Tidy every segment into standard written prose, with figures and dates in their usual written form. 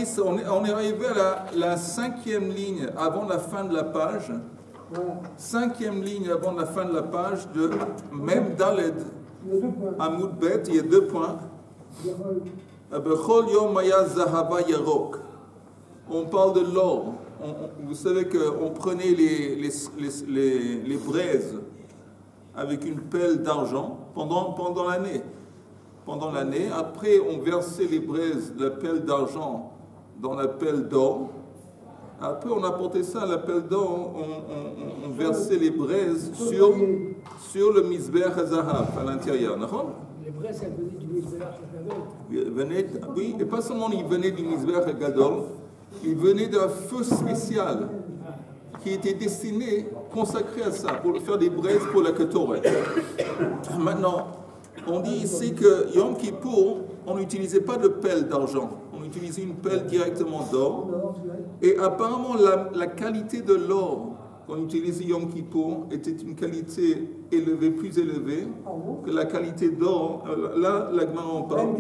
Christ, on est arrivé à la 5e ligne avant la fin de la page. 5e ligne avant la fin de la page de Mem Daled Amoud Bet, il y a 2 points. Bechol Yom Maya Zahava Yarok. On parle de l'or. Vous savez qu'on prenait les braises avec une pelle d'argent pendant l'année. Pendant l'année, après on versait les braises de la pelle d'argent dans la pelle d'or. Après on apportait ça à la pelle d'or, on versait les braises sur le Mizbeach HaZahav à l'intérieur. Les braises, elles venaient du Mizbeach HaGadol. Oui, et pas seulement ils venaient du Mizbeach HaGadol, ils venaient d'un feu spécial qui était destiné, consacré à ça, pour faire des braises pour la Ketoret. Maintenant, on dit ici que Yom Kippour, on n'utilisait pas de pelle d'argent, on utilisait une pelle directement d'or. Et apparemment, la qualité de l'or qu'on utilisait Yom Kippour était une qualité élevée, plus élevée que la qualité d'or. Là, la Gemara en parle.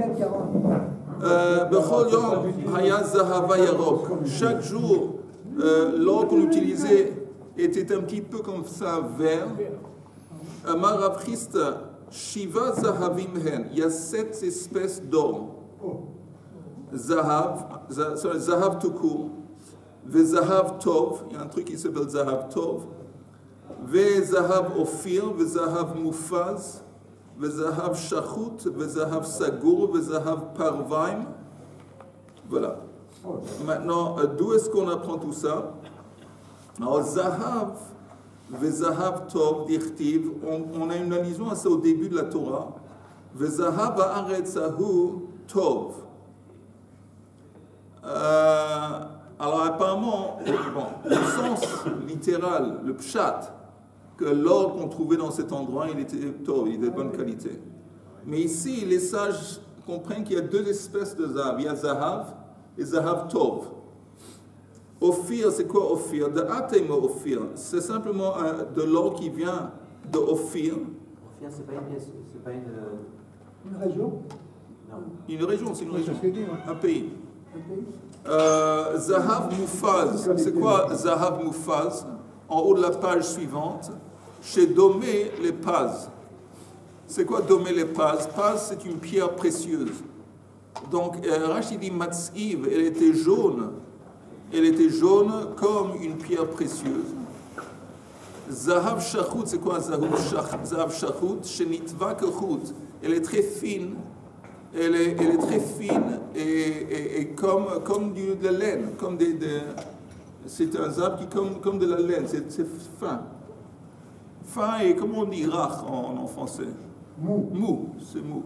Bechol Yom Haya Zahava Yarok. Chaque jour, l'or qu'on utilisait était un petit peu comme ça, vert. Amar Rav Chisda, Shiva Zahavim Hen, il y a 7 espèces d'or. Zahav tout court, Zahav Tov, il y a un truc qui s'appelle Zahav Tov, Zahav Ophir, Zahav Mufaz, Zahav Shachut, Zahav Sagour, Zahav Parvaim. Voilà. Maintenant, d'où est-ce qu'on apprend tout ça? Alors, Zahav, Zahav Tov, Dichtiv, on a une allusion à ça au début de la Torah. Zahav Haaretzahu Tov. Alors, apparemment, le sens littéral, le pshat, que l'or qu'on trouvait dans cet endroit, il était tov, il était de bonne qualité. Mais ici, les sages comprennent qu'il y a 2 espèces de zahav. Il y a zahav et zahav tov. Ophir, c'est quoi Ophir? De Atema Ophir, c'est simplement de l'or qui vient de Ophir. Ophir, c'est pas une région? Non. Une région, c'est une région. Un pays. Zahav Mufaz, c'est quoi Zahav Mufaz? En haut de la page suivante, chez Domé les Paz. C'est quoi Domé les Paz? Paz, c'est une pierre précieuse. Donc, Rashi dit Matz'iv, elle était jaune. Elle était jaune comme une pierre précieuse. Zahav Shachut, c'est quoi Zahav Shachut? Chez Nitva Kechut, elle est très fine. Elle est très fine et comme de la laine, c'est un zab qui comme de la laine, c'est fin. Fin et comment on dit rach en français? Mou, c'est mou.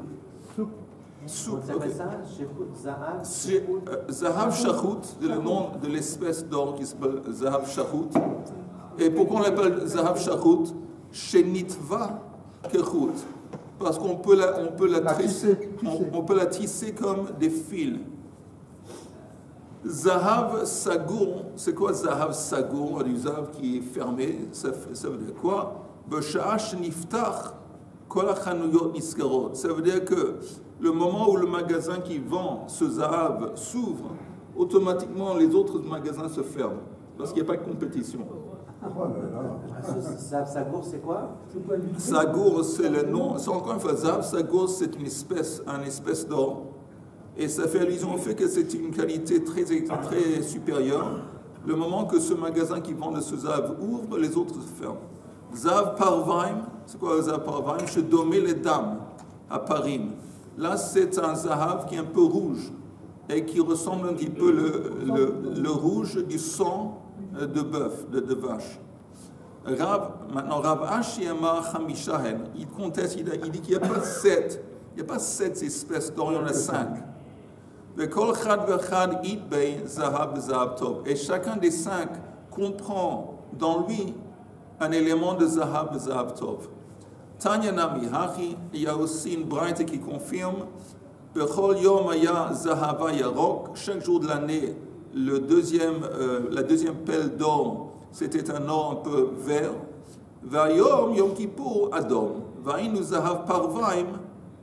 On s'appelle ça Zahav Shachut, c'est le nom de l'espèce d'or qui s'appelle Zahav Shachut. Et pourquoi on l'appelle Zahav Shachut? Chez Nitva Kechut. Parce qu'on peut la tisser, on peut la tisser comme des fils. Zahav Sagour, c'est quoi Zahav Sagour? Du zahav qui est fermé, ça veut dire quoi? B'sha'ash niftach kol hachanuyot niskarot. Ça veut dire que le moment où le magasin qui vend ce zahav s'ouvre, automatiquement les autres magasins se ferment, parce qu'il n'y a pas de compétition. Sagour, c'est quoi? Sagour, c'est le nom. C'est encore une fois, Zahav Sagour, c'est une espèce d'or. Et ça fait allusion au fait que c'est une qualité très supérieure. Le moment que ce magasin qui vend de ce Zahav ouvre, les autres se ferment. Zahav Parvaim, c'est quoi Zahav Parvaim? Chez Domé les dames, à Parim. Là, c'est un Zahav qui est un peu rouge et qui ressemble un petit peu le rouge du sang de bœuf, de vache. Maintenant, Rav Ashi Amar Hamishahen, il conteste, il dit qu'il n'y a pas 7, il n'y a pas 7 espèces d'or, il y en a 5. Et chacun des 5 comprend dans lui un élément de Zahav, Zahav Tov. Tanya Nami Hachi, il y a aussi une braïta qui confirme Bechol Yom Aya Zahava Yarok, chaque jour de l'année, la deuxième pelle d'or, c'était un or un peu vert. Vayom Yom Kippour Adom. Vaïnu Zahav Parvaim,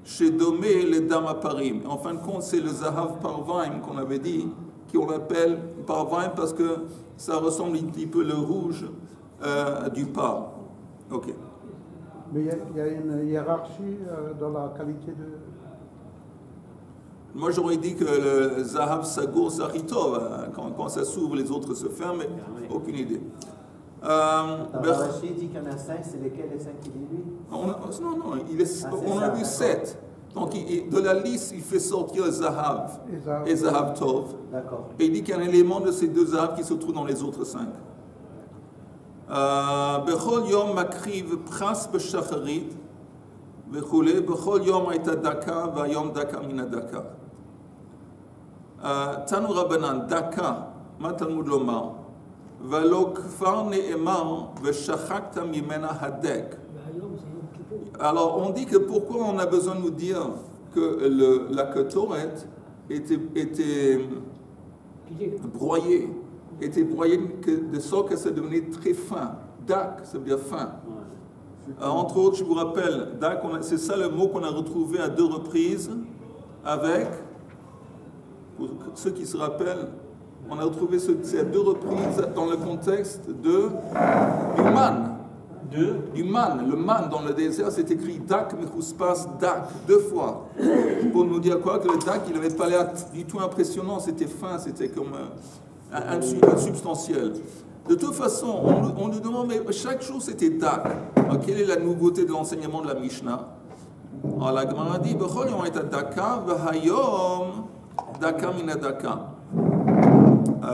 chez Domé les dames à Parim. En fin de compte, c'est le Zahav Parvaim qu'on avait dit qu'on appelle parvin parce que ça ressemble un petit peu le rouge du parve. Ok. Mais il y a une hiérarchie dans la qualité de... Moi, j'aurais dit que le Zahav Sagour Zaritov, quand ça s'ouvre, les autres se ferment, mais aucune idée. Rachid dit qu'il y en a 5, c'est lesquels les 5 qu'il dit lui? Non, on a vu 7. Donc, de la liste, il fait sortir Zahav et Zahav Tov. Et il dit qu'il y a un élément de ces deux Zahav qui se trouve dans les autres 5. Bechol Yom Makriv Pras Beshacharit, Bechole, Bechol Yom Aita Daka, Vayom Daka Mina Daka. Tanu Rabbanan, Daka, Ma Talmud Lomar, Valo Kfar Ne'emar, Veshachakta Mimena Hadek. Alors, on dit que pourquoi on a besoin de nous dire que la Ketoret était broyée, de sorte que ça devenait très fin. Dak, ça veut dire fin. Entre autres, je vous rappelle, dak, c'est ça le mot qu'on a retrouvé à 2 reprises avec, pour ceux qui se rappellent, on a retrouvé c'est à 2 reprises dans le contexte du man. Du man. Le man dans le désert, c'est écrit dak, mechuspas, dak, 2 fois. Pour nous dire quoi? Que le dak, il n'avait pas l'air du tout impressionnant, c'était fin, c'était comme insubstantiel. De toute façon, on nous demande, mais chaque jour c'était dak. Alors, quelle est la nouveauté de l'enseignement de la Mishnah? Alors, la Gemara dit, Bechol yom hayta daka, v'hayom daka mina daka.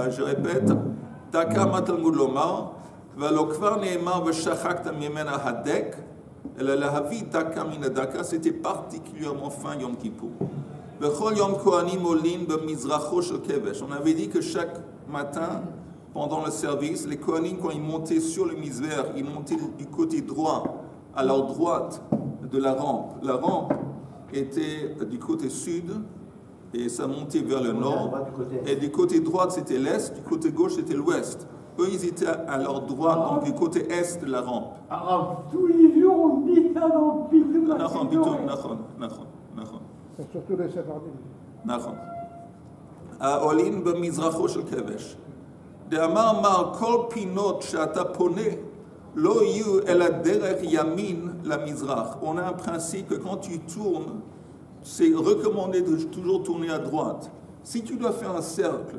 Je répète, daka ma Talmud lomar, v'alo kvar ne'emar v'shachakta mimena hadek, et la lahavi daka mina daka, c'était particulièrement fin Yom Kippour. Bechol yom kohanim olin b'mizracho shel kevesh. On avait dit que chaque matin, pendant le service, les kohanim, quand ils montaient sur le misver, ils montaient du côté droit, à leur droite de la rampe. La rampe était du côté sud, et ça montait vers le nord. Et du côté droit, c'était l'est, du côté gauche, c'était l'ouest. Eux, ils étaient à leur droite, donc du côté est de la rampe. Tous les jours, on dit ça dans le C'est surtout les Sephardim. נכון. העולים במזרחו של כבש. דאמר מר, כל פינות שאתה פונה לא יהיו אלא דרך ימין למזרח. On a un principe que quand tu tournes, c'est recommandé de toujours tourner à droite. Si tu dois faire un cercle,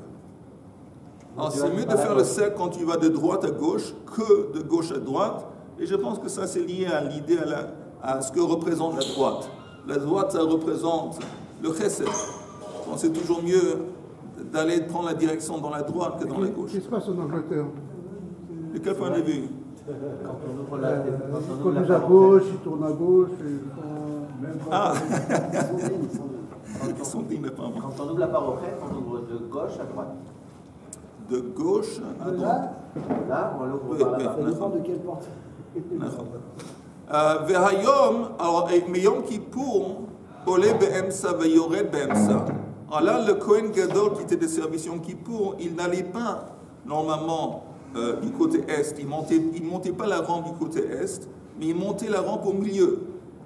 alors c'est mieux de faire le cercle quand tu vas de droite à gauche que de gauche à droite. Et je pense que ça c'est lié à l'idée, à ce que représente la droite. La droite, ça représente le chesed. Donc c'est toujours mieux d'aller prendre la direction dans la droite que dans la gauche. Qu'est-ce qui se passe en Angleterre? De quel point de vue? Ils conduisent à gauche, ils tournent à gauche, Ah Ils sont dignes, pas moi. Quand on ouvre la parochette, on ouvre de gauche à droite. De gauche à droite? Là, on l'ouvre par là-bas. Ça dépend de quelle porte. והיום, מיום כיפור עולה באמצע ויורד באמצע. Alors là, le Kohen Gadol qui était de service Yom Kippour, il n'allait pas normalement du côté est, il montait pas la rampe du côté est, mais il montait la rampe au milieu.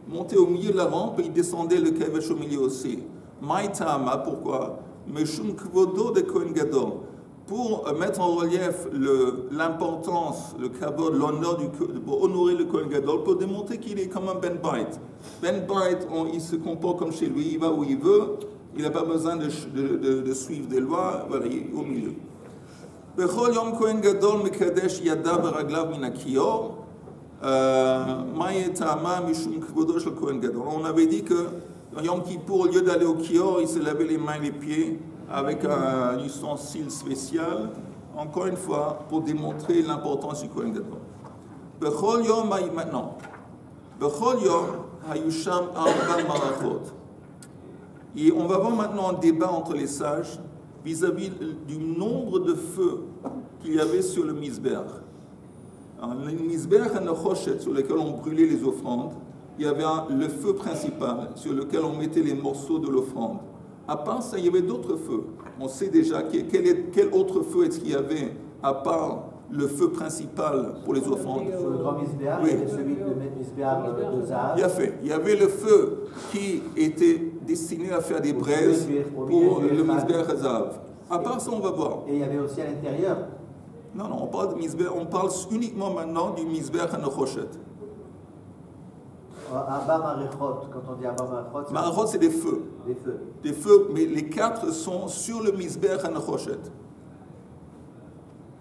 Il montait au milieu de la rampe et il descendait le Kevesh au milieu aussi. Maïtama, pourquoi? Meshum Kvodo de Kohen Gadol. Pour mettre en relief l'importance, le kavod, l'honneur pour honorer le Kohen Gadol, pour démontrer qu'il est comme un Ben Bait. Ben Bait, il se comporte comme chez lui, il va où il veut, il n'a pas besoin de suivre des lois, voilà, il est au milieu. Bechol Yom Kohen Gadol mekadesh yadav beraglav min hakior, ma'yetama mishum kvodo shel Kohen Gadol. On avait dit que Yom Kippour, au lieu d'aller au kior, il se lavait les mains et les pieds avec un ustensile spécial, encore une fois, pour démontrer l'importance du Kohen Gadol. Bechol Yom, maintenant, Bechol Yom, hayusham arba marachot. Et on va voir maintenant un débat entre les sages vis-à-vis du nombre de feux qu'il y avait sur le misber. Le misber hanachoshet, sur lequel on brûlait les offrandes, il y avait le feu principal sur lequel on mettait les morceaux de l'offrande. À part ça, il y avait d'autres feux. On sait déjà quel autre feu est-ce qu'il y avait à part le feu principal pour les offrandes. Sur le grand misbéar, Oui. c'était celui de misbéar de Zahav. Il y a fait. Il y avait le feu qui était destiné à faire des braises pour le misbéar Zahav. À part ça, on va voir. Et il y avait aussi à l'intérieur. Non, on parle de Mizbeach, on parle uniquement maintenant du Mizbeach HaNechoshet. Abba Marechot, quand on dit Abba Marechot, Marechot, c'est des feux. des feux. Des feux, mais les 4 sont sur le Mizbeach HaNechoshet.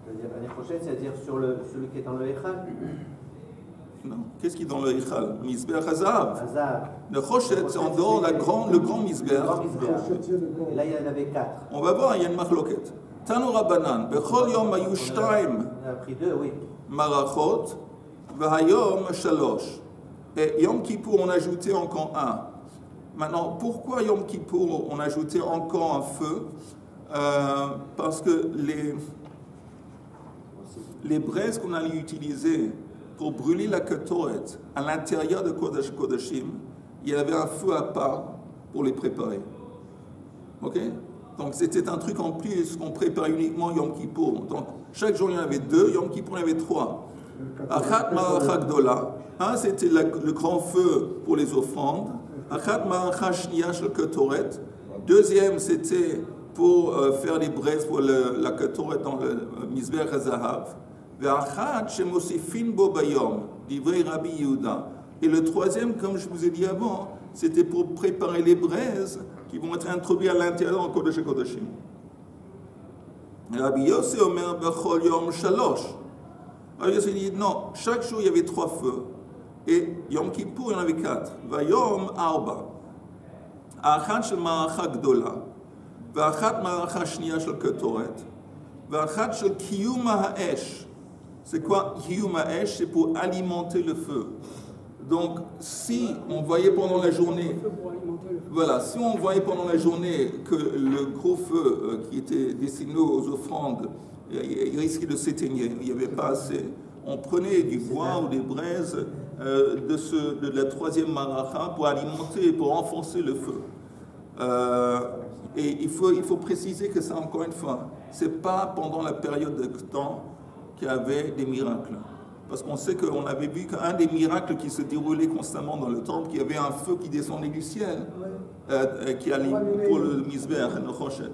C'est-à-dire, Hanechoshet, c'est-à-dire sur celui qui est dans le Echal. Non. Qu'est-ce qui est dans le Echal? Mizbeach HaZahav. Hazar. Nechoshet, c'est en dehors le grand Mizbeach. Le grand Mizbeach. Et là, il y en avait 4. On va voir, il y a une machloket. Tanu Rabbanan, Bechol Yom Hayu Shtaim On a pris 2, oui. Marachot, Vahayom Shalosh. Et Yom Kippour, on a ajouté encore un. Maintenant, pourquoi Yom Kippour, on a ajouté encore un feu? Parce que les braises qu'on allait utiliser pour brûler la ketoret à l'intérieur de Kodesh Kodeshim, il y avait un feu à part pour les préparer. Ok? Donc c'était un truc en plus qu'on prépare uniquement Yom Kippour. Donc chaque jour il y en avait 2, Yom Kippour il y en avait 3. Achat Ma'acha Gdola, un c'était le grand feu pour les offrandes. Achat Ma'acha Shniya Shel Ketoret. Deuxième c'était pour faire les braises pour la Ketoret dans le Mizbeach HaZahav. Ve'achat Shemosifin Bo Bayom, Divrei Rabbi Yehuda. Et le troisième, comme je vous ai dit avant, c'était pour préparer les braises qui vont être introduites à l'intérieur de Kodesh Kodeshim. Rabbi Yossi Omer Bechol Yom Shalosh. Rabbi Yossi dit non, chaque jour il y avait 3 feux. Et Yom Kippour il y en avait 4. Vayom Arba. Achat Shel Ma'acha Gdola. Ve'achat Ma'acha Shniya Shel Ketoret. Ve'achat Shel Kiyum HaEsh. C'est quoi Kiyum HaEsh? C'est pour alimenter le feu. Donc, si on voyait pendant la journée, voilà, si on voyait pendant la journée que le gros feu qui était destiné aux offrandes, il risquait de s'éteigner, il n'y avait pas assez, on prenait du bois ou des braises de la 3e maracha pour alimenter, pour renforcer le feu. Et il faut préciser que ça, encore une fois, c'est pas pendant la période de temps qu'il y avait des miracles. Parce qu'on sait qu'on avait vu qu'un des miracles qui se déroulait constamment dans le temple, qu'il y avait un feu qui descendait du ciel, qui allait pour le Mizbeach HaNechoshet.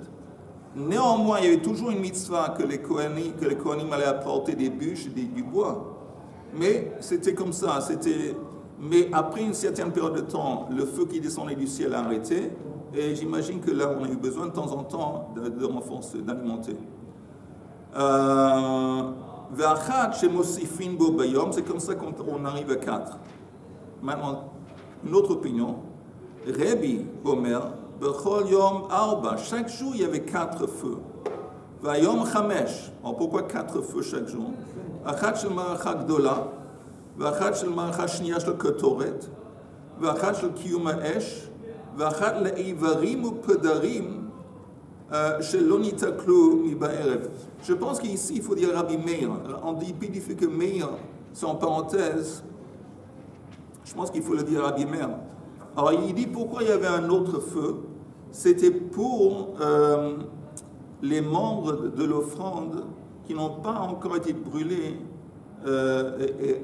Néanmoins, il y avait toujours une mitzvah que les Kohanim allaient apporter des bûches et du bois. Mais c'était comme ça. Mais après une certaine période de temps, le feu qui descendait du ciel a arrêté. Et j'imagine que là, on a eu besoin de temps en temps de renforcer, d'alimenter. C'est comme ça qu'on arrive à 4. Maintenant, une autre opinion. Rabbi Omer, Bechol Yom Arba. Chaque jour, il y avait 4 feux. Vayom Chamesh. Alors pourquoi 4 feux chaque jour? Achat Shel Ma'acha Gdola. Vachat Shel Ma'acha Shniya Shel Ketoret. Vachat Shel Kiyum HaEsh. Vachat Le'ivarim U'Pedarim. Je pense qu'ici, il faut dire Rabbi Meir. En dépit du fait que Meir, c'est en parenthèse, je pense qu'il faut le dire Rabbi Meir. Alors, il dit pourquoi il y avait un autre feu. C'était pour les membres de l'offrande qui n'ont pas encore été brûlés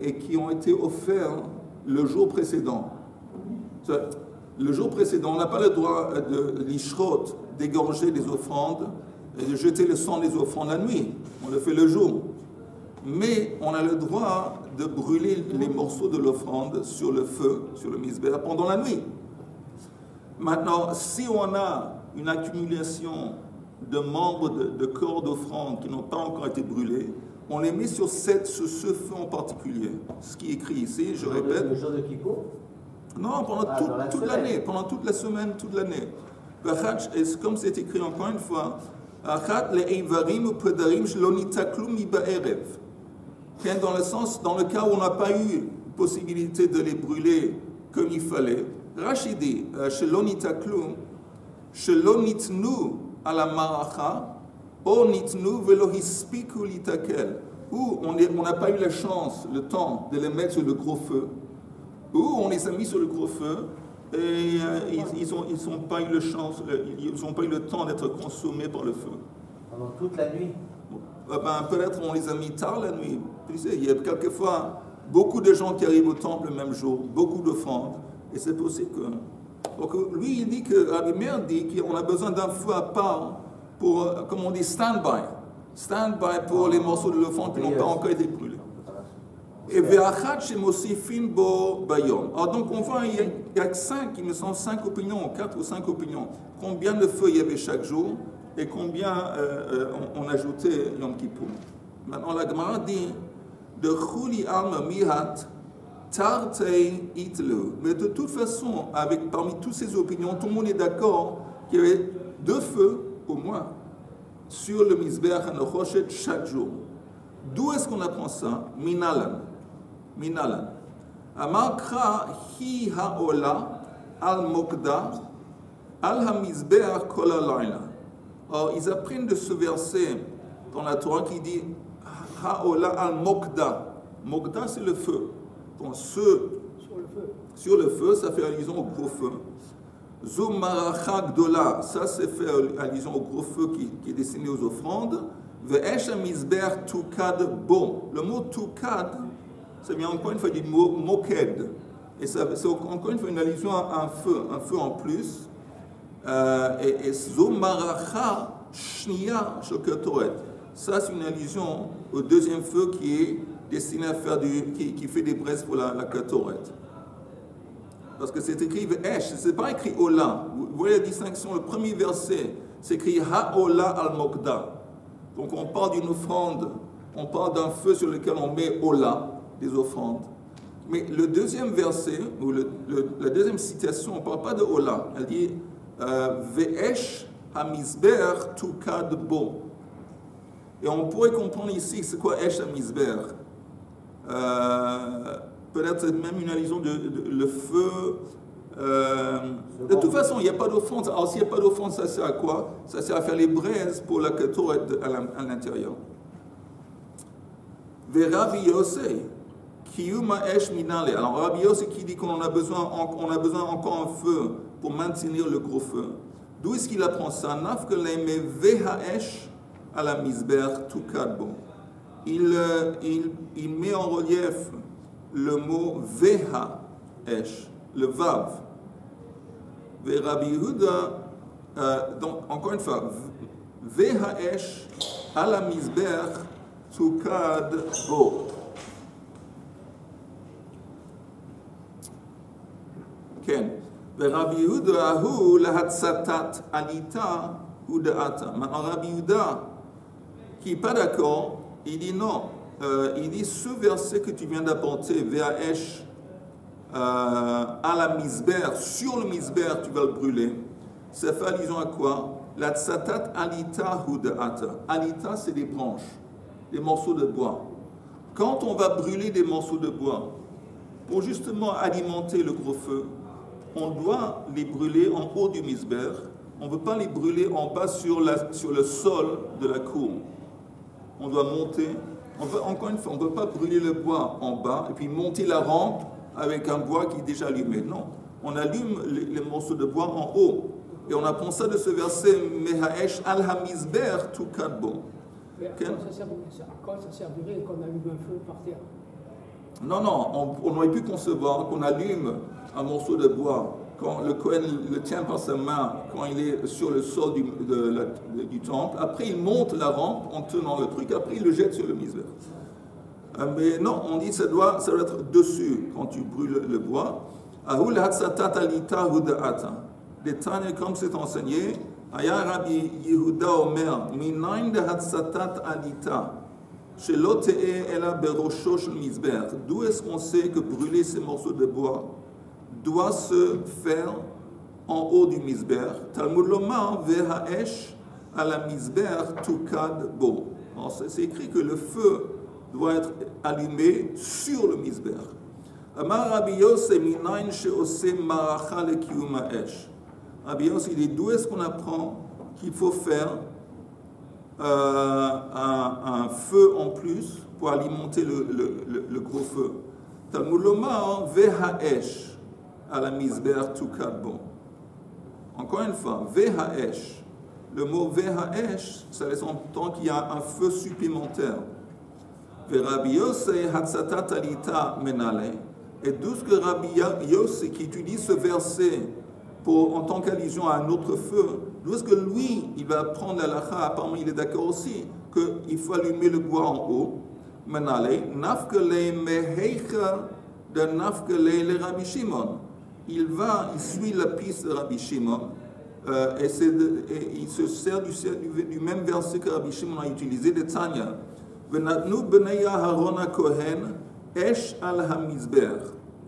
et qui ont été offerts le jour précédent. Le jour précédent, on n'a pas le droit de l'ishrot, d'égorger les offrandes et de jeter le sang des offrandes la nuit. On le fait le jour. Mais on a le droit de brûler les morceaux de l'offrande sur le feu, sur le misbéach, pendant la nuit. Maintenant, si on a une accumulation de membres de corps d'offrande qui n'ont pas encore été brûlés, on les met sur ce feu en particulier. Ce qui est écrit ici, je répète. Le jour de Kippour? Non, pendant toute l'année, pendant toute la semaine, toute l'année. Et comme c'est écrit encore une fois, dans le cas où on n'a pas eu possibilité de les brûler comme il fallait, Rashi dit, à la maracha, où on n'a pas eu la chance, le temps de les mettre sur le gros feu, où on les a mis sur le gros feu, et ils n'ont pas eu la chance, ils n'ont pas eu le temps d'être consommés par le feu. Pendant toute la nuit? Peut-être on les a mis tard la nuit. Tu sais, il y a quelquefois beaucoup de gens qui arrivent au temple le même jour, beaucoup d'offrandes, et c'est possible que... Donc lui, il dit que Rabbi Meir dit qu'on a besoin d'un feu à part pour, comme on dit, stand-by. Stand-by pour les morceaux de l'offrande qui n'ont pas encore été brûlés. Et ve'achat shemosifin bo bayom. Alors donc on voit, il y a 5, il me semble 5 opinions, 4 ou 5 opinions. Combien de feux il y avait chaque jour et combien on ajoutait Yom Kippour. Maintenant la Gemara dit de chuli alma mihat tartei itlu. Mais de toute façon, parmi toutes ces opinions, tout le monde est d'accord qu'il y avait 2 feux au moins sur le Mizbeach HaNechoshet chaque jour. D'où est-ce qu'on apprend ça? Minalan. Amakra hi haola al mokda al hamizbeach kol halayla. Or, ils apprennent de ce verset dans la Torah qui dit haola al mokda. Mokda, c'est le feu. Donc, sur le feu, ça fait allusion au gros feu. Zomaracha gdola, ça c'est fait allusion au gros feu qui est destiné aux offrandes. Ve'esh hamizbeach tukad bo. Le mot tukad, ça vient encore une fois du mot moked. Et c'est encore une fois une allusion à un feu en plus. Et Zomaracha Shnia Shoketoret. Ça, c'est une allusion au deuxième feu qui est destiné à faire qui fait des braises pour la Ketoret. Parce que c'est écrit Ve'esh, c'est pas écrit Ola. Vous voyez la distinction, le premier verset, c'est écrit Ha'ola al-Mokda. Donc on parle d'une offrande, on parle d'un feu sur lequel on met Ola, des offrandes. Mais le deuxième verset, ou la deuxième citation, on ne parle pas de Ola. Elle dit Ve'esh hamizber tukad bo. Et on pourrait comprendre ici, c'est quoi Esh hamizber? Peut-être c'est même une allusion le feu. De toute façon, il n'y a pas d'offrande. Alors s'il n'y a pas d'offrande, ça sert à quoi? Ça sert à faire les braises pour la ketoret à l'intérieur. Rabbi Yossi, Kiyuma Esh Minale. Alors Rabbi Yossi qui dit qu'on a besoin encore un feu pour maintenir le gros feu. D'où est-ce qu'il apprend ça? Naf que les me Vehaesh à la misber tukadbo. Il met en relief le mot Vehaesh, le Vav. Ve Rabbi Yehuda, donc encore une fois, Vehaesh à la misber tukadbo. Ken. Ve Rabbi Yehuda ahu lahatsatat alita ou de ata. Maintenant Rabbi Yehuda qui n'est pas d'accord, il dit non. Il dit ce verset que tu viens d'apporter, Vehaesh, à la misber, sur le misber, tu vas le brûler. Ça fait allusion à quoi? La tsatat alita ou de ata. Alita, c'est des branches, des morceaux de bois. Quand on va brûler des morceaux de bois, pour justement alimenter le gros feu, on doit les brûler en haut du misber. On ne veut pas les brûler en bas sur le sol de la cour. On doit monter. Encore une fois, on ne peut pas brûler le bois en bas et puis monter la rampe avec un bois qui est déjà allumé. Non, on allume les morceaux de bois en haut. Et on apprend ça de ce verset Mehaesh al-Hamizber tukadbo. Mais à quoi ça servirait qu'on allume un feu par terre? Non, on aurait pu concevoir qu'on allume un morceau de bois quand le Kohen le tient par sa main, quand il est sur le sol du temple. Après, il monte la rampe en tenant le truc, après, il le jette sur le misber. Mais non, on dit que ça doit être dessus quand tu brûles le bois. Ahul hatsatat alita huda'ata. Les Tanya, comme c'est enseigné, Aya Rabbi Yehuda Omer, minayin de hatsatat alita, shelo te'e ela berosho shel misber. D'où est-ce qu'on sait que brûler ces morceaux de bois doit se faire en haut du misber? Talmud lomar vehaesh à la misber tukad bo. C'est écrit que le feu doit être allumé sur le misber. Amar Rabbi Yossi minayin she'ose maracha lekiyum ha'esh. Rabbi Yossi, il dit d'où est-ce qu'on apprend qu'il faut faire un feu en plus pour alimenter le gros feu? Talmud lomar vehaesh à la misber tukadbo. Encore une fois, Vehaesh. Le mot Vehaesh, ça laisse entendre qu'il y a un feu supplémentaire. Rabbi Yossi hatsatat alita menale. Et d'où ce que Rabbi Yossi qui étudie ce verset en tant qu'allusion à un autre feu, lorsque lui, il va prendre la lacha, apparemment il est d'accord aussi, qu'il faut allumer le bois en haut. Menale, nafkele meheicha de nafkele le Rabbi Shimon. Il suit la piste de Rabbi Shimon, et il se sert du même verset que Rabbi Shimon a utilisé, de Tanya. Venatnu bnei Aharon HaKohen esh al hamizber.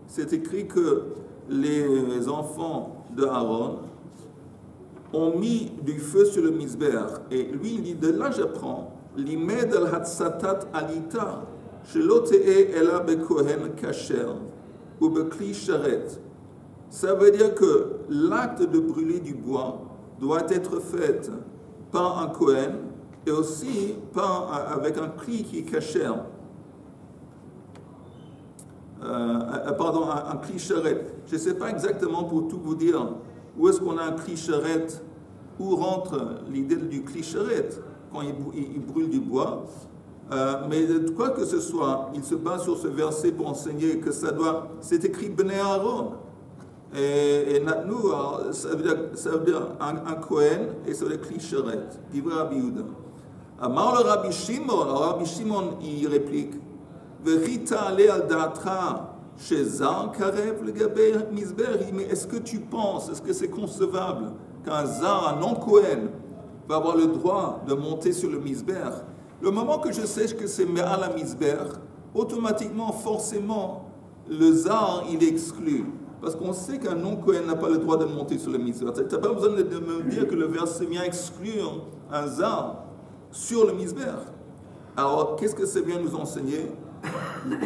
C'est écrit que les enfants de Aaron ont mis du feu sur le misber. Et lui, il dit, de là j'apprends, l'imed al hatsatat alita, shelo te'e ela bekohen kasher, ou bekli sharet. Ça veut dire que l'acte de brûler du bois doit être fait par un Kohen et aussi avec un cli qui est kasher. Un cli charrette. Je ne sais pas exactement pour tout vous dire où est-ce qu'on a un cli charrette, où rentre l'idée du cli charrette quand il brûle du bois. Mais de quoi que ce soit, il se base sur ce verset pour enseigner que c'est écrit Bnei Aaron. Et Natnu, ça veut dire un Kohen et ça veut dire cli charrette. Divrei Rabbi Yehuda. Amar le Rabbi Shimon, Rabbi Shimon il réplique. Mais est-ce que tu penses, est-ce que c'est concevable qu'un zar, un non-Kohen, va avoir le droit de monter sur le misber? Le moment que je sais que c'est Me'al la misber, automatiquement, forcément, le zar, il est exclu. Parce qu'on sait qu'un non-Kohen n'a pas le droit de monter sur le misber. Tu n'as pas besoin de me dire que le verset vient exclure un zar sur le misber. Alors, qu'est-ce que ça vient nous enseigner?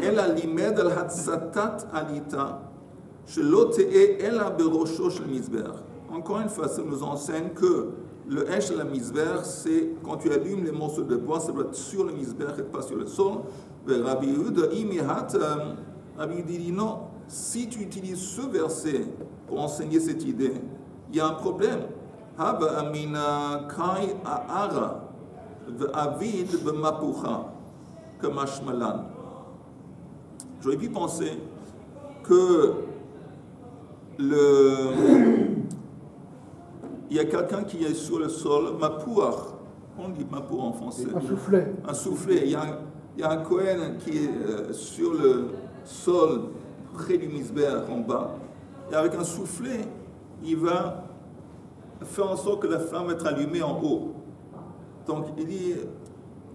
Elle a limed al hatsatat alita, shelo te'e ela berosho shel mizber. Encore une fois, ça nous enseigne que le esh la mizber, c'est quand tu allumes les morceaux de bois, ça doit être sur le mizber et pas sur le sol. Rabbi Yehuda Rabbi Yehuda dit non. Si tu utilises ce verset pour enseigner cette idée, il y a un problème. Haba amina kai aara ve'avid b'mapucha kamashmalan. J'aurais pu penser que il y a quelqu'un qui est sur le sol, mapouach, on dit mapouach en français. Un soufflet. Un soufflet. Il y a un Kohen qui est sur le sol, près du misber en bas. Et avec un soufflet, il va faire en sorte que la flamme va être allumée en haut. Donc il dit,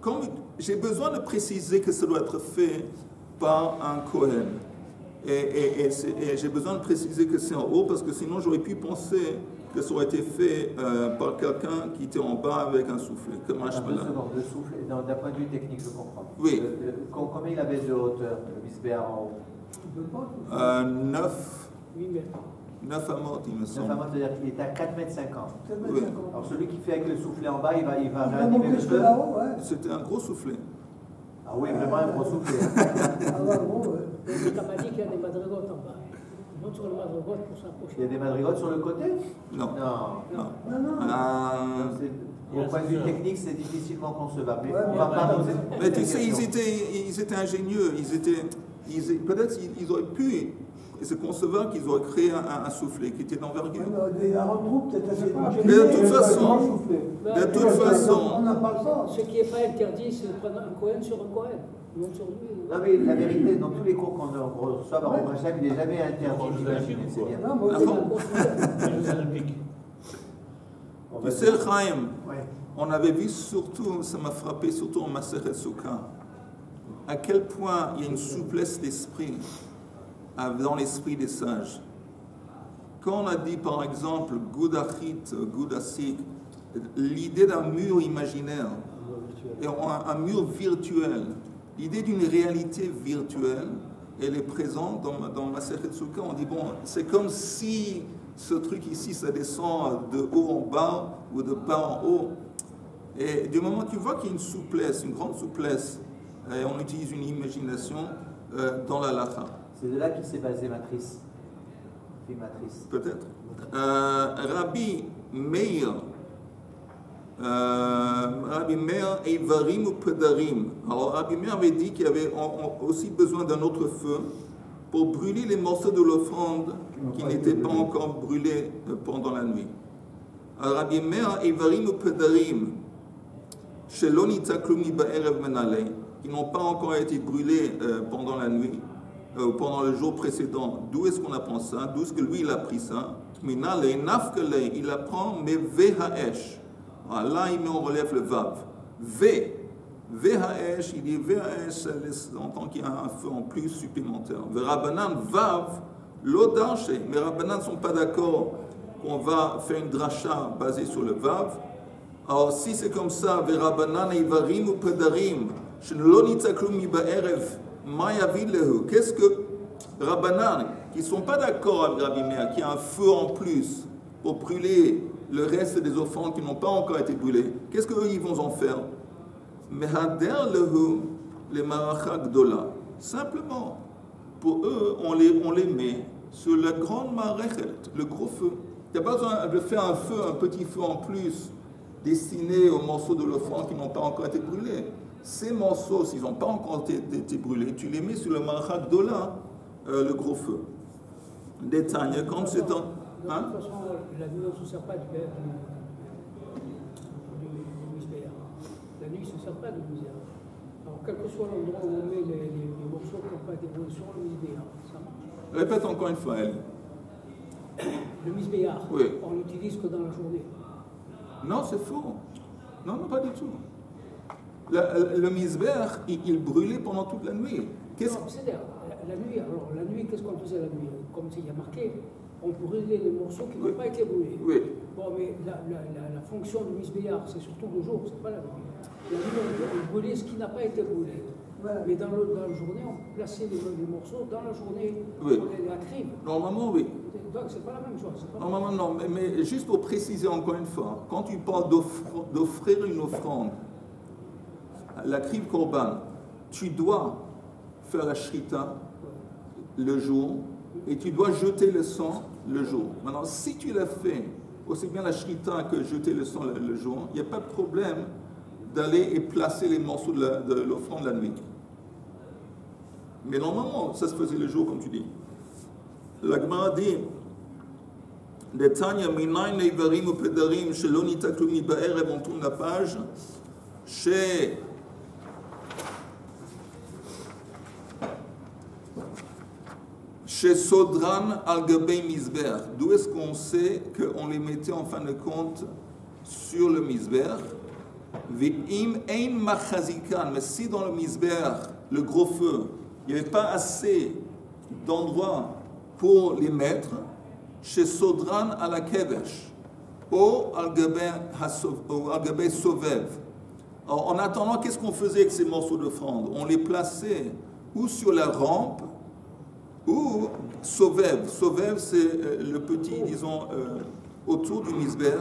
comme j'ai besoin de préciser que ça doit être fait par un Kohen. Et j'ai besoin de préciser que c'est en haut parce que sinon j'aurais pu penser que ça aurait été fait par quelqu'un qui était en bas avec un soufflet. Comme un le soufflet, d'un point de vue technique, je comprends. Oui. Combien il avait de hauteur, le misber en haut? 9 amot, il me semble. 9 amot, c'est-à-dire qu'il est à 4,50 m. Oui. Alors celui qui fait avec le soufflet en bas, il va réanimer le feu. C'était un gros soufflet. Ah oui, vraiment un gros soufflet. Tu m'as dit qu'il y a des madrigotes en bas. Il monte sur le madrigote pour s'approcher. Il y a des madrigotes sur le côté? Non. Au point de vue technique, c'est difficilement concevable. Mais tu sais, ils étaient ingénieux. Peut-être ils auraient pu. Et c'est concevable qu'ils auraient créé un soufflet qui était d'envergure. Mais de toute façon, ce qui n'est pas interdit, c'est de prendre un Kohen sur un Kohen. Non, mais la vérité, dans tous les cours qu'on reçoit par Hachem, il n'est jamais interdit d'imaginer. C'est bien. Tu sais, Chaim, on avait vu surtout, ça m'a frappé surtout en Masechet Souka, à quel point il y a une souplesse d'esprit dans l'esprit des sages. Quand on a dit par exemple Goudachit, Goudasik, l'idée d'un mur imaginaire et un mur virtuel, l'idée d'une réalité virtuelle, elle est présente dans Masechet Souka. On dit bon, c'est comme si ce truc ici, ça descend de haut en bas ou de bas en haut. Et du moment où tu vois qu'il y a une souplesse, une grande souplesse, et on utilise une imagination dans la lacha. C'est de là qu'il s'est basé Matrice. Matrice. Peut-être. Rabbi Meir Eivarim ou Pedarim. Alors Rabbi Meir avait dit qu'il y avait aussi besoin d'un autre feu pour brûler les morceaux de l'offrande qui n'étaient pas encore brûlés pendant la nuit. Rabbi Meir, Ivarim ou Pedarim, Shelo nitaklumi ba'erev menale, qui n'ont pas encore été brûlés pendant la nuit, pendant le jour précédent. D'où est-ce qu'on apprend ça? D'où est-ce que lui il a pris ça? Minale, nafkele, il apprend, mais VHH. Là, il met en relief le Vav. VHH, il dit VHH, on entend qu'il y a un feu en plus supplémentaire. Rabbanan, Vav, l'odache. Mais Rabbanan ne sont pas d'accord qu'on va faire une dracha basée sur le Vav. Alors, si c'est comme ça, Rabbanan, Ivarim ou Pedarim, qu'est-ce que Rabbanan, qui ne sont pas d'accord avec Rabbi Meir, qui a un feu en plus pour brûler le reste des offrandes qui n'ont pas encore été brûlées, qu'est-ce qu'eux ils vont en faire? Simplement, pour eux, on les met sur la grande marechet, le gros feu. Il n'y a pas besoin de faire un petit feu en plus, destiné aux morceaux de l'offrande qui n'ont pas encore été brûlés. Ces morceaux, s'ils n'ont pas encore été brûlés, tu les mets sur le marachak d'Ola, le gros feu. Détail, comme c'est un... Hein? De toute façon, la nuit, on ne se sert pas du misbéa. La nuit, on ne se sert pas du misbéa. Alors, quel que soit l'endroit où on met les morceaux qui n'ont pas été brûlés sur le misbéa, ça marche. Répète encore une fois, elle. Le misbéa, oui. On l'utilise que dans la journée. Non, c'est faux. Non, pas du tout. Le misbéa, il brûlait pendant toute la nuit. Non, c'est-à-dire, la nuit, qu'est-ce qu'on faisait la nuit? Comme il y a marqué, on brûlait les morceaux qui n'ont pas été brûlés. Oui. Bon, mais la fonction du misbéar, c'est surtout le jour, c'est pas la nuit. La nuit, on brûlait ce qui n'a pas été brûlé. Voilà. Mais dans la journée, on plaçait les morceaux dans la journée, oui. On les crime. Normalement, oui. Donc, c'est pas la même chose. Normalement, non. Mais juste pour préciser encore une fois, quand tu parles d'offrir une offrande, la kriv korban, tu dois faire la shrita le jour et tu dois jeter le sang le jour. Maintenant, si tu l'as fait, aussi bien la shrita que jeter le sang le jour, il n'y a pas de problème d'aller et placer les morceaux de l'offrande la nuit. Mais normalement, ça se faisait le jour, comme tu dis. La Gemara dit, Detanya minayin leivarim upedarim shelo nitaklu mi ba'erev, on tourne la page, chez Sodran al-Gabei Mizber. D'où est-ce qu'on sait qu'on les mettait en fin de compte sur le Mizber? V'im ein machazikan. Mais si dans le Mizber, le gros feu, il n'y avait pas assez d'endroits pour les mettre, chez Sodran al-Kevesh, ou al-Gabei Sovev. Alors, en attendant, qu'est-ce qu'on faisait avec ces morceaux d'offrande? On les plaçait ou sur la rampe, ou Sovev. Sovev, c'est le petit, disons, autour du misber.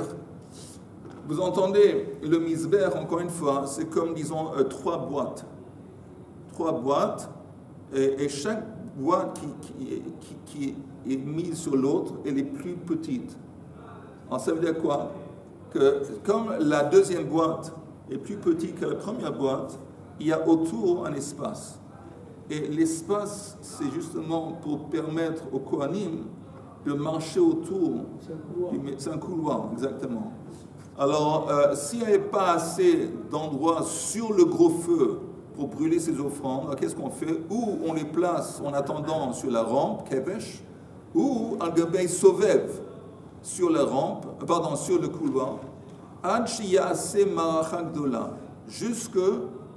Vous entendez, le misber, encore une fois, c'est comme, disons, trois boîtes. Trois boîtes, et chaque boîte qui est mise sur l'autre, elle est plus petite. Alors, ça veut dire quoi? Que comme la deuxième boîte est plus petite que la première boîte, il y a autour un espace. Et l'espace, c'est justement pour permettre aux Kohanim de marcher autour. C'est un couloir, exactement. Alors, s'il n'y avait pas assez d'endroits sur le gros feu pour brûler ces offrandes, qu'est-ce qu'on fait? Ou on les place en attendant sur la rampe, Kevesh, ou al-Gabei Sovev, sur la rampe, sur le couloir, Ad Shiyase Marachak Dola, jusque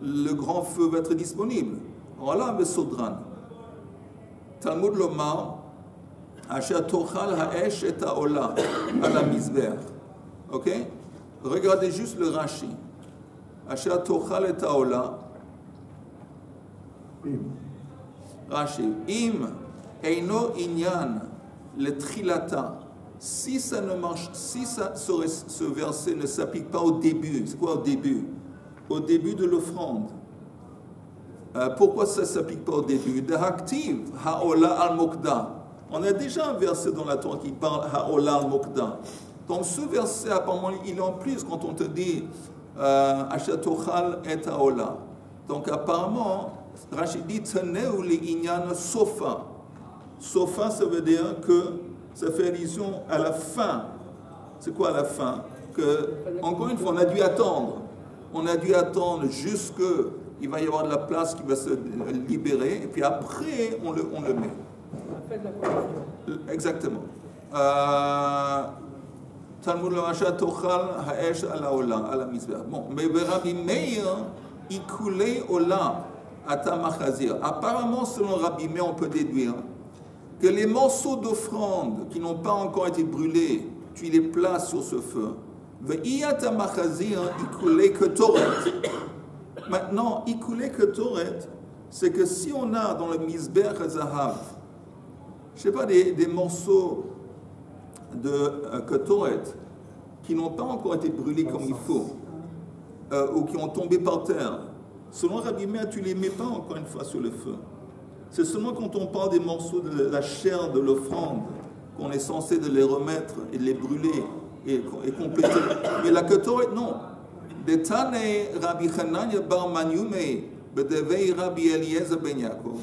le grand feu va être disponible. Voilà le Sodran. Talmud Lomar, Asher Tochal Ha'esh et Ha'ola, à la Mizber. Ok? Regardez juste le Rashi. Asher Tochal et Ha'ola. Rashi. Im Eino Inyan le Trilata. Si ça ne marche, si ce verset ne s'applique pas au début, c'est quoi au début? Au début de l'offrande. Pourquoi ça ne s'applique pas au début? De Haktiv, Ha'ola al-Mokda. On a déjà un verset dans la Torah qui parle Ha'ola al-Mokda. Donc ce verset, apparemment, il est en plus quand on te dit Ashatochal et Ha'ola. Donc apparemment, Rachid dit Teneu li inyan sofa. Sofa, ça veut dire que ça fait allusion à la fin. C'est quoi la fin? Que, encore une fois, on a dû attendre. On a dû attendre jusqu'il va y avoir de la place qui va se libérer, et puis après, on le met. Exactement. Talmud Lamasha Tochal Haesh ala Ola, ala Mizbeach. Bon, mais Rabbi Meir, Ikulei Ola, Ata Machazir. Apparemment, selon Rabbi Meir, on peut déduire que les morceaux d'offrande qui n'ont pas encore été brûlés, tu les places sur ce feu. Ve'iyata Machazir, Ikulei Ketoret. Maintenant, Ikulei Ketoret, c'est que si on a dans le Mizbeach Zahav, je ne sais pas, des morceaux de Ketoret qui n'ont pas encore été brûlés comme il faut, ou qui ont tombé par terre, selon Rabbi Meir, tu ne les mets pas encore une fois sur le feu. C'est seulement quand on parle des morceaux de la chair de l'offrande qu'on est censé de les remettre et de les brûler et compléter. Mais la Ketoret, non. Detane Rabbi Hanania bar Manyume bedevei Rabbi Eliezer ben Yaakov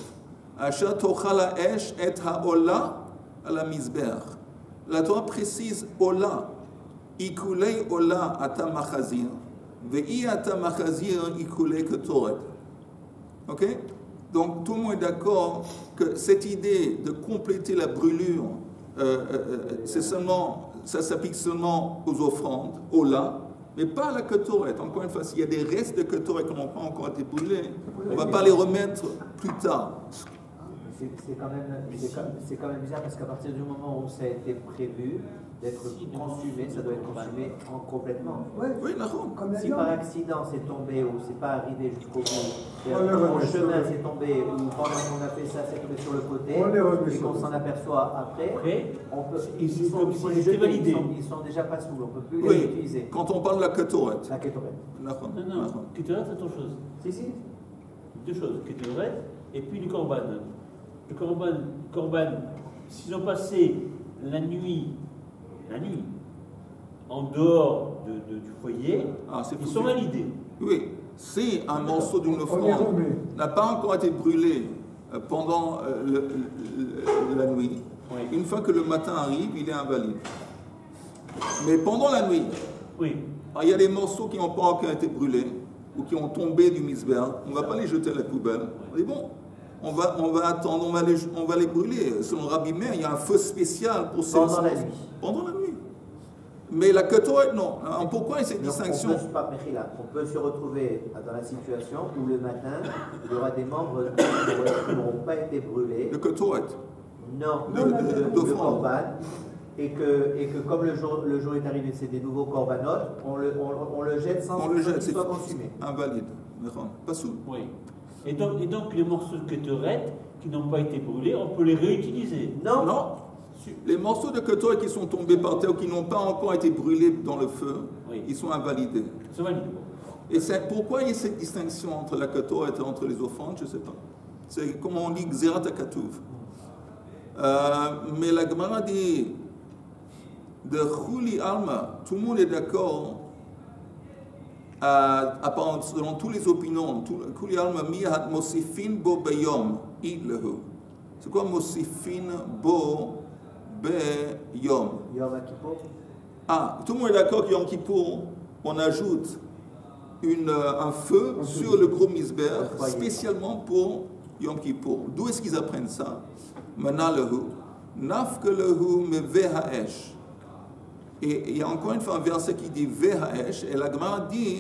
asher tochal ha'esh et ha'ola ala mizbeach. La Torah précise Ola, Ikulei Ola ata machazir, ve'i ata machazir Ikulei ketoret. Ok? Donc tout le monde est d'accord que cette idée de compléter la brûlure, ça s'applique seulement aux offrandes, Ola, mais pas à la ketoret. Encore une fois, s'il y a des restes de ketoret qui n'ont pas encore été brûlés, on ne va pas les remettre plus tard. C'est quand même bizarre parce qu'à partir du moment où ça a été prévu d'être consumé, ça doit être consumé complètement. Oui, d'accord. Si par accident c'est tombé ou c'est pas arrivé jusqu'au bout, au chemin c'est tombé ou pendant qu'on a fait ça c'est tombé sur le côté et qu'on s'en aperçoit après, on peut, ils sont déjà pas sous, on peut plus les utiliser. Quand on parle de la ketoret. La ketoret. Non, ketoret c'est autre chose. Si. Deux choses, ketoret et puis du korban. Le korban, s'ils ont passé la nuit en dehors du foyer, ils sont validés. Oui, si un morceau d'une offrande n'a pas encore été brûlé pendant la nuit, une fois que le matin arrive, il est invalide. Mais pendant la nuit, il y a des morceaux qui n'ont pas encore été brûlés ou qui ont tombé du misbéach, on ne va pas les jeter à la poubelle. On dit bon, on va attendre, on va les brûler. Selon Rabbi Meir, il y a un feu spécial pour ces pendant la nuit. Pendant la nuit. Mais la ketoret, non. Alors, pourquoi cette distinction? On peut se retrouver dans la situation où le matin, il y aura des membres qui n'auront pas été brûlés. De ketoret? Non, de korban. Et que comme le jour est arrivé, c'est des nouveaux korbanot, on le jette sans qu'il soit consumé. Invalide. Pas sous. Oui. Et donc les morceaux de ketoret qui n'ont pas été brûlés, on peut les réutiliser. Non. Les morceaux de ketoret qui sont tombés par terre ou qui n'ont pas encore été brûlés dans le feu, ils sont invalidés. C'est validé. Et pourquoi il y a cette distinction entre la ketoret et entre les offrandes, je ne sais pas. C'est comme on dit Gzerat HaKatuv. Mais la Gemara dit de Chuli Alma, tout le monde est d'accord, selon toutes les opinions, Chuli Alma mihat mosifin bo beyom idlehu. C'est quoi mosifin bo beyom? Yom Kippour. Tout le monde est d'accord qu'Yom Kippour, on ajoute un feu sur le gros misbéach spécialement pour Yom Kippour. D'où est-ce qu'ils apprennent ça? Mana lehu, nafke lehu me vehaesh. Et il y a encore une fois un verset qui dit Vehaesh, et la Gemara dit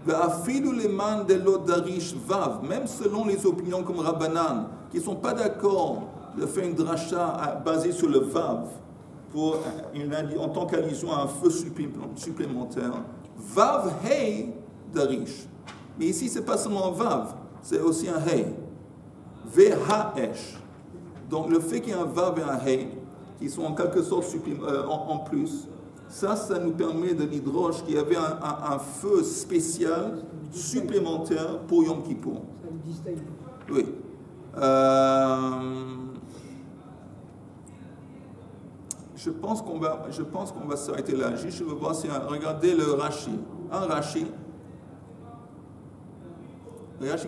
Ve'afilu leman de l'odarish vav, même selon les opinions comme Rabbanan, qui ne sont pas d'accord de faire une dracha basée sur le vav, en tant qu'allusion à un feu supplémentaire. Vav hei darish. Mais ici, ce n'est pas seulement un vav, c'est aussi un hei. Vehaesh. Donc le fait qu'il y ait un vav et un hei, qui sont en quelque sorte en plus, ça nous permet de l'hydroge qu'il y avait un feu spécial supplémentaire pour Yom Kippour. Oui. Je pense qu'on va s'arrêter là. Je veux voir si regardez le Rashi. Un Rashi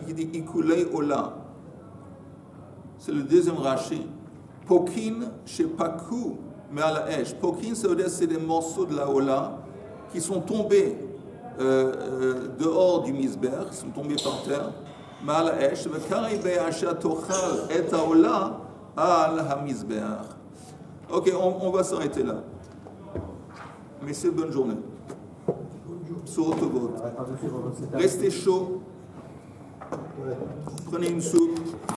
qui dit Ikulei Ola. C'est le deuxième Rashi. Pokin chez Pakou, mais à la Esh. Pokin, ça veut dire c'est des morceaux de la Ola qui sont tombés dehors du Misber, qui sont tombés par terre. Mais à la Esh, ok, on va s'arrêter là. Mais c'est bonne journée. Sur Restez chaud. Prenez une soupe.